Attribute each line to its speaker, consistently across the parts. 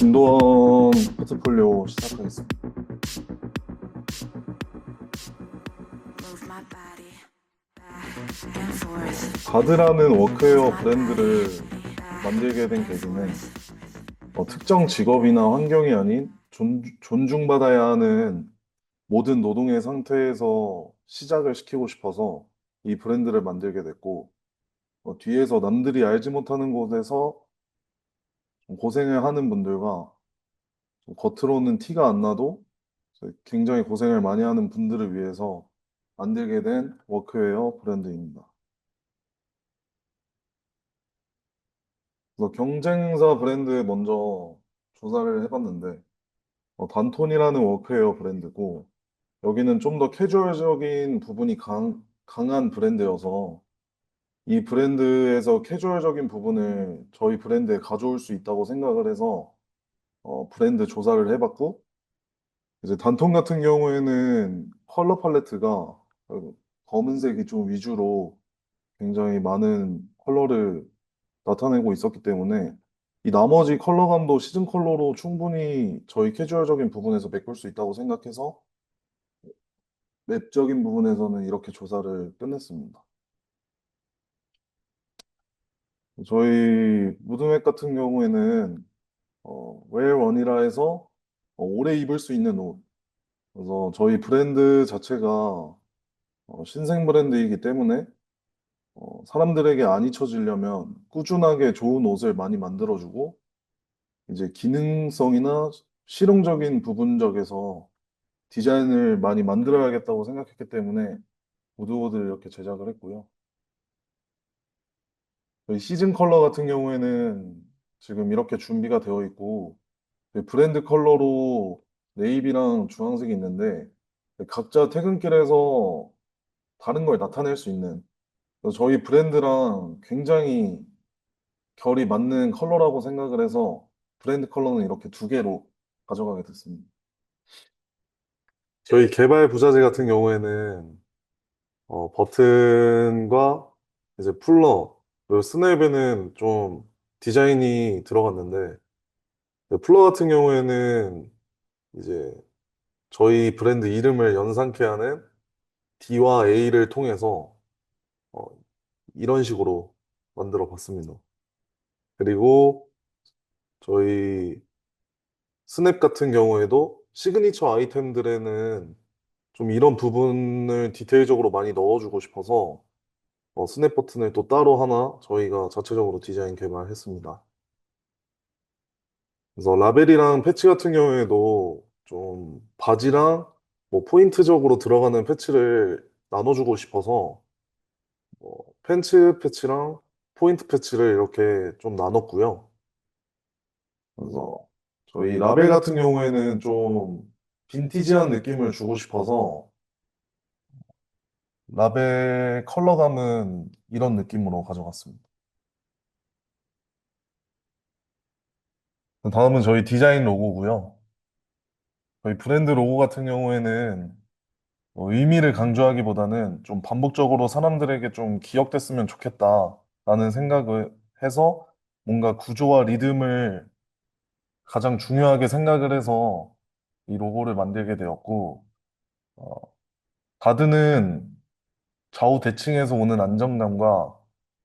Speaker 1: 김도원 포트폴리오 시작하겠습니다.
Speaker 2: Move my body back and forth.
Speaker 1: 바드라는
Speaker 2: Move
Speaker 1: 워크웨어
Speaker 2: my
Speaker 1: 브랜드를
Speaker 2: body
Speaker 1: 만들게
Speaker 2: back
Speaker 1: 된
Speaker 2: and
Speaker 1: 계기는
Speaker 2: forth.
Speaker 1: 특정 직업이나 환경이 아닌 존중받아야 하는 모든 노동의 상태에서 시작을 시키고 싶어서 이 브랜드를 만들게 됐고, 뒤에서 남들이 알지 못하는 곳에서 좀 고생을 하는 분들과 좀 겉으로는 티가 안 나도 굉장히 고생을 많이 하는 분들을 위해서 만들게 된 워크웨어 브랜드입니다. 그래서 경쟁사 브랜드 먼저 조사를 해봤는데, 단톤이라는 워크웨어 브랜드고, 여기는 좀 더 캐주얼적인 부분이 강한 브랜드여서, 이 브랜드에서 캐주얼적인 부분을 저희 브랜드에 가져올 수 있다고 생각을 해서, 브랜드 조사를 해봤고, 이제 단톤 같은 경우에는 컬러 팔레트가 검은색이 좀 위주로 굉장히 많은 컬러를 나타내고 있었기 때문에 이 나머지 컬러감도 시즌 컬러로 충분히 저희 캐주얼적인 부분에서 메꿀 수 있다고 생각해서 맵적인 부분에서는 이렇게 조사를 끝냈습니다. 저희 무드맥 같은 경우에는 웰 원이라 해서 오래 입을 수 있는 옷. 그래서 저희 브랜드 자체가 신생 브랜드이기 때문에 사람들에게 안 잊혀지려면 꾸준하게 좋은 옷을 많이 만들어주고 이제 기능성이나 실용적인 부분적에서 디자인을 많이 만들어야겠다고 생각했기 때문에 무드워드를 이렇게 제작을 했고요. 저희 시즌 컬러 같은 경우에는 지금 이렇게 준비가 되어 있고 저희 브랜드 컬러로 네이비랑 주황색이 있는데 각자 퇴근길에서 다른 걸 나타낼 수 있는 그래서 저희 브랜드랑 굉장히 결이 맞는 컬러라고 생각을 해서 브랜드 컬러는 이렇게 두 개로 가져가게 됐습니다. 저희 개발 부자재 같은 경우에는 버튼과 이제 풀러, 그리고 스냅에는 좀 디자인이 들어갔는데, 풀러 같은 경우에는 이제 저희 브랜드 이름을 연상케 하는 D와 A를 통해서 어, 이런 식으로 만들어 봤습니다. 그리고 저희 스냅 같은 경우에도 시그니처 아이템들에는 좀 이런 부분을 디테일적으로 많이 넣어주고 싶어서 스냅 버튼을 또 따로 하나 저희가 자체적으로 디자인 개발했습니다. 그래서 라벨이랑 패치 같은 경우에도 좀 바지랑 뭐 포인트적으로 들어가는 패치를 나눠주고 싶어서 팬츠 패치랑 포인트 패치를 이렇게 좀 나눴고요. 그래서 저희 라벨 같은 경우에는 좀 빈티지한 느낌을 주고 싶어서 라벨 컬러감은 이런 느낌으로 가져갔습니다. 다음은 저희 디자인 로고고요. 저희 브랜드 로고 같은 경우에는 의미를 강조하기보다는 좀 반복적으로 사람들에게 좀 기억됐으면 좋겠다라는 생각을 해서 뭔가 구조와 리듬을 가장 중요하게 생각을 해서 이 로고를 만들게 되었고, 어, 가드는 좌우 대칭에서 오는 안정감과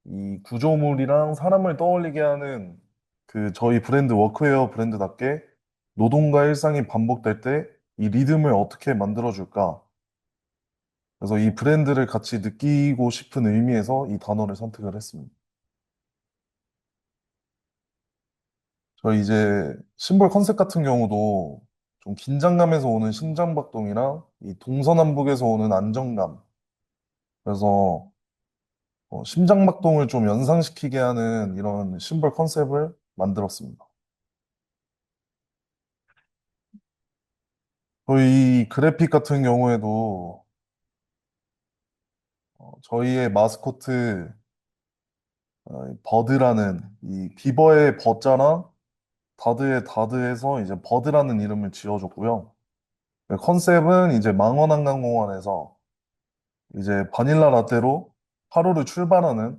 Speaker 1: 이 구조물이랑 사람을 떠올리게 하는 그 저희 브랜드 워크웨어 브랜드답게 노동과 일상이 반복될 때 이 리듬을 어떻게 만들어줄까? 그래서 이 브랜드를 같이 느끼고 싶은 의미에서 이 단어를 선택을 했습니다. 저희 이제 심벌 컨셉 같은 경우도 좀 긴장감에서 오는 심장박동이랑 이 동서남북에서 오는 안정감. 그래서 심장박동을 좀 연상시키게 하는 이런 심벌 컨셉을 만들었습니다. 저희 그래픽 같은 경우에도 저희의 마스코트 버드라는 이 비버의 버자랑 다드의 다드에서 이제 버드라는 이름을 지어줬고요. 네, 컨셉은 이제 망원한강공원에서 이제 바닐라 라떼로 하루를 출발하는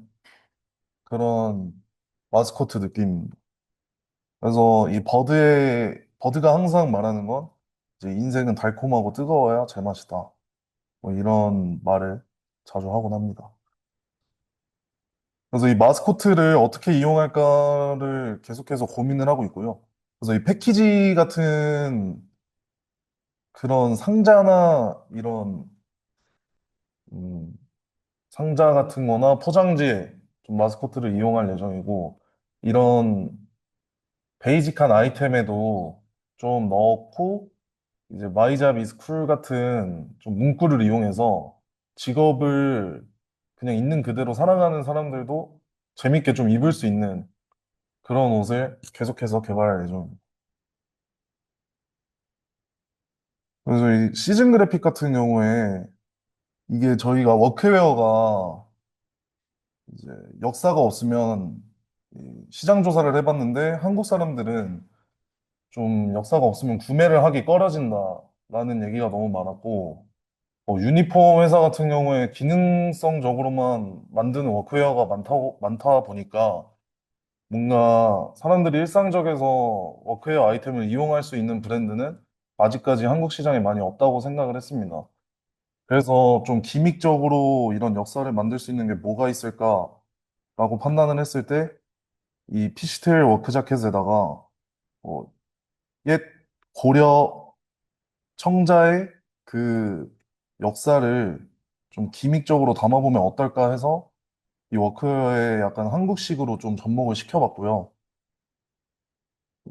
Speaker 1: 그런 마스코트 느낌입니다. 그래서 버드가 항상 말하는 건 이제 인생은 달콤하고 뜨거워야 제맛이다. 뭐 이런 말을 자주 하곤 합니다. 그래서 이 마스코트를 어떻게 이용할까를 계속해서 고민을 하고 있고요. 그래서 이 패키지 같은 그런 상자나 이런 음, 상자 같은 거나 포장지에 좀 마스코트를 이용할 예정이고, 이런 베이직한 아이템에도 좀 넣고, 이제 마이잡 이즈 쿨 같은 좀 문구를 이용해서 직업을 그냥 있는 그대로 살아가는 사람들도 재밌게 좀 입을 수 있는 그런 옷을 계속해서 개발할 예정입니다. 그래서 이 시즌 그래픽 같은 경우에 이게 저희가 워크웨어가 이제 역사가 없으면 이 시장 조사를 해봤는데 한국 사람들은 좀 역사가 없으면 구매를 하기 꺼려진다라는 얘기가 너무 많았고, 유니폼 회사 같은 경우에 기능성적으로만 만드는 워크웨어가 많다 보니까 뭔가 사람들이 일상적에서 워크웨어 아이템을 이용할 수 있는 브랜드는 아직까지 한국 시장에 많이 없다고 생각을 했습니다. 그래서 좀 기믹적으로 이런 역사를 만들 수 있는 게 뭐가 있을까라고 판단을 했을 때 이 피시텔 워크 자켓에다가 어, 옛 고려 청자의 그 역사를 좀 기믹적으로 담아보면 어떨까 해서 이 워크에 약간 한국식으로 좀 접목을 시켜봤고요.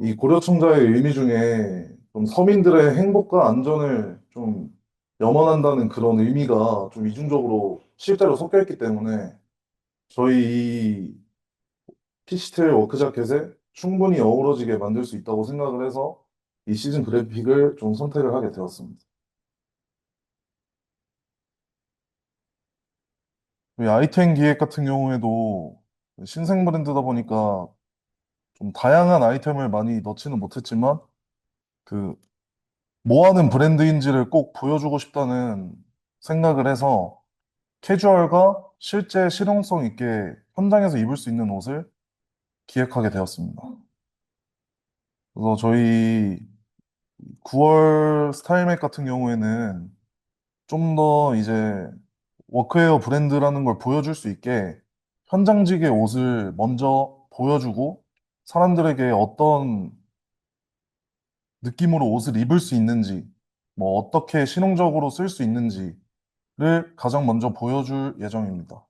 Speaker 1: 이 고려 청자의 의미 중에 좀 서민들의 행복과 안전을 좀 염원한다는 그런 의미가 좀 이중적으로 실제로 섞여 있기 때문에 저희 이 피시텔 워크 자켓에 충분히 어우러지게 만들 수 있다고 생각을 해서 이 시즌 그래픽을 좀 선택을 하게 되었습니다. 이 아이템 기획 같은 경우에도 신생 브랜드다 보니까 좀 다양한 아이템을 많이 넣지는 못했지만 그 뭐하는 브랜드인지를 꼭 보여주고 싶다는 생각을 해서 캐주얼과 실제 실용성 있게 현장에서 입을 수 있는 옷을 기획하게 되었습니다. 그래서 저희 9월 스타일맥 같은 경우에는 좀 더 이제 워크웨어 브랜드라는 걸 보여줄 수 있게 현장직의 옷을 먼저 보여주고 사람들에게 어떤 느낌으로 옷을 입을 수 있는지, 뭐 어떻게 실용적으로 쓸 수 있는지를 가장 먼저 보여줄 예정입니다.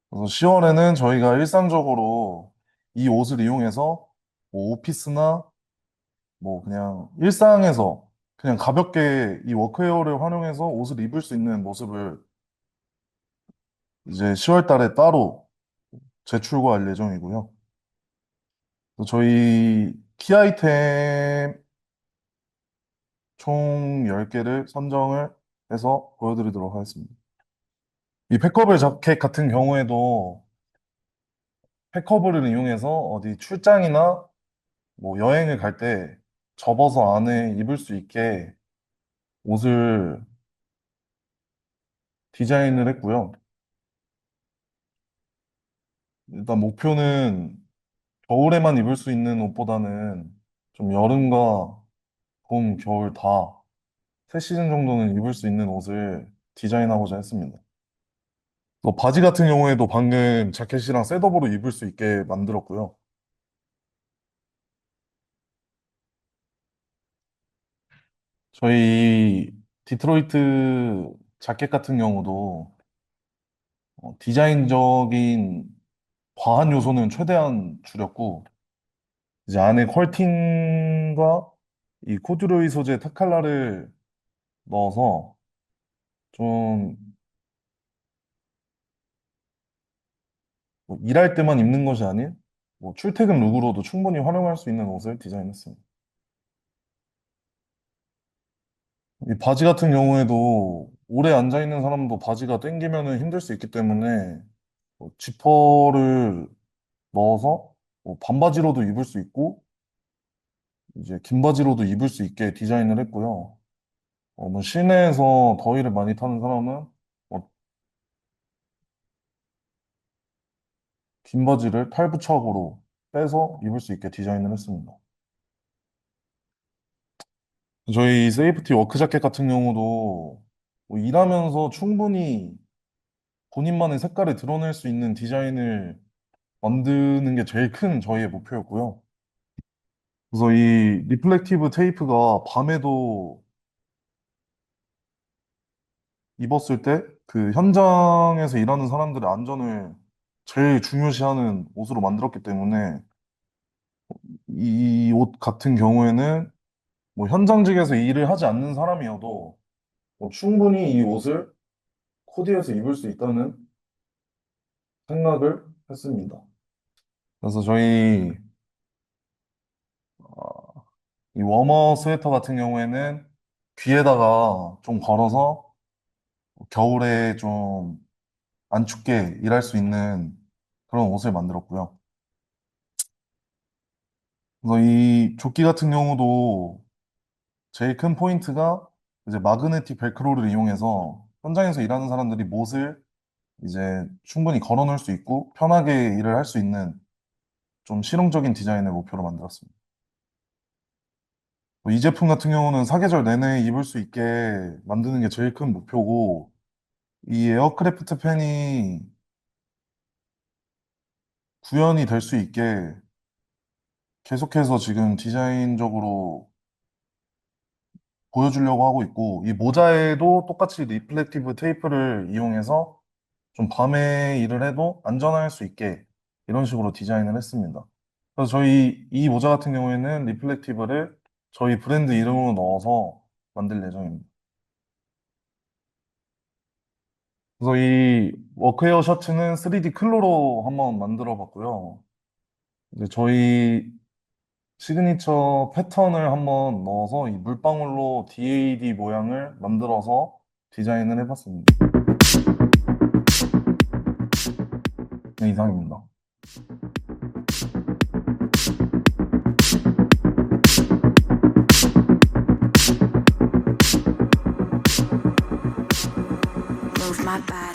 Speaker 1: 그래서 10월에는 저희가 일상적으로 이 옷을 이용해서 뭐 오피스나 뭐 그냥 일상에서 그냥 가볍게 이 워크웨어를 활용해서 옷을 입을 수 있는 모습을 이제 10월 달에 따로 재출고할 예정이고요. 또 저희 키 아이템 총 10개를 선정을 해서 보여드리도록 하겠습니다. 이 팩커블 자켓 같은 경우에도 팩커블을 이용해서 어디 출장이나 뭐 여행을 갈 때 접어서 안에 입을 수 있게 옷을 디자인을 했고요. 일단 목표는 겨울에만 입을 수 있는 옷보다는 좀 여름과 봄, 겨울 다 세 시즌 정도는 입을 수 있는 옷을 디자인하고자 했습니다. 바지 같은 경우에도 방금 자켓이랑 셋업으로 입을 수 있게 만들었고요. 저희 디트로이트 자켓 같은 경우도 디자인적인 과한 요소는 최대한 줄였고, 이제 안에 컬팅과 이 코듀로이 소재 타칼라를 넣어서 좀 뭐 일할 때만 입는 것이 아닌 뭐 출퇴근 룩으로도 충분히 활용할 수 있는 옷을 디자인했습니다. 이 바지 같은 경우에도 오래 앉아 있는 사람도 바지가 땡기면은 힘들 수 있기 때문에 지퍼를 넣어서 반바지로도 입을 수 있고 이제 긴 바지로도 입을 수 있게 디자인을 했고요. 뭐 실내에서 더위를 많이 타는 사람은 긴 바지를 탈부착으로 빼서 입을 수 있게 디자인을 했습니다. 저희 세이프티 워크 자켓 같은 경우도 뭐 일하면서 충분히 본인만의 색깔을 드러낼 수 있는 디자인을 만드는 게 제일 큰 저희의 목표였고요. 그래서 이 리플렉티브 테이프가 밤에도 입었을 때 그 현장에서 일하는 사람들의 안전을 제일 중요시하는 옷으로 만들었기 때문에 이 옷 같은 경우에는 뭐 현장직에서 일을 하지 않는 사람이어도 뭐 충분히 이 옷을 코디해서 입을 수 있다는 생각을 했습니다. 그래서 저희 이 워머 스웨터 같은 경우에는 귀에다가 좀 걸어서 겨울에 좀 안 춥게 일할 수 있는 그런 옷을 만들었고요. 그래서 이 조끼 같은 경우도 제일 큰 포인트가 이제 마그네틱 벨크로를 이용해서 현장에서 일하는 사람들이 못을 이제 충분히 걸어 놓을 수 있고 편하게 일을 할 수 있는 좀 실용적인 디자인을 목표로 만들었습니다. 뭐이 제품 같은 경우는 사계절 내내 입을 수 있게 만드는 게 제일 큰 목표고 이 에어크래프트 팬이 구현이 될 수 있게 계속해서 지금 디자인적으로 보여주려고 하고 있고, 이 모자에도 똑같이 리플렉티브 테이프를 이용해서 좀 밤에 일을 해도 안전할 수 있게 이런 식으로 디자인을 했습니다. 그래서 저희 이 모자 같은 경우에는 리플렉티브를 저희 브랜드 이름으로 넣어서 만들 예정입니다. 그래서 이 워크웨어 셔츠는 3D 클로로 한번 만들어 봤고요. 이제 저희 시그니처 패턴을 한번 넣어서 이 물방울로 DAD 모양을 만들어서 디자인을 해봤습니다. 네, 이상입니다.
Speaker 2: Move my body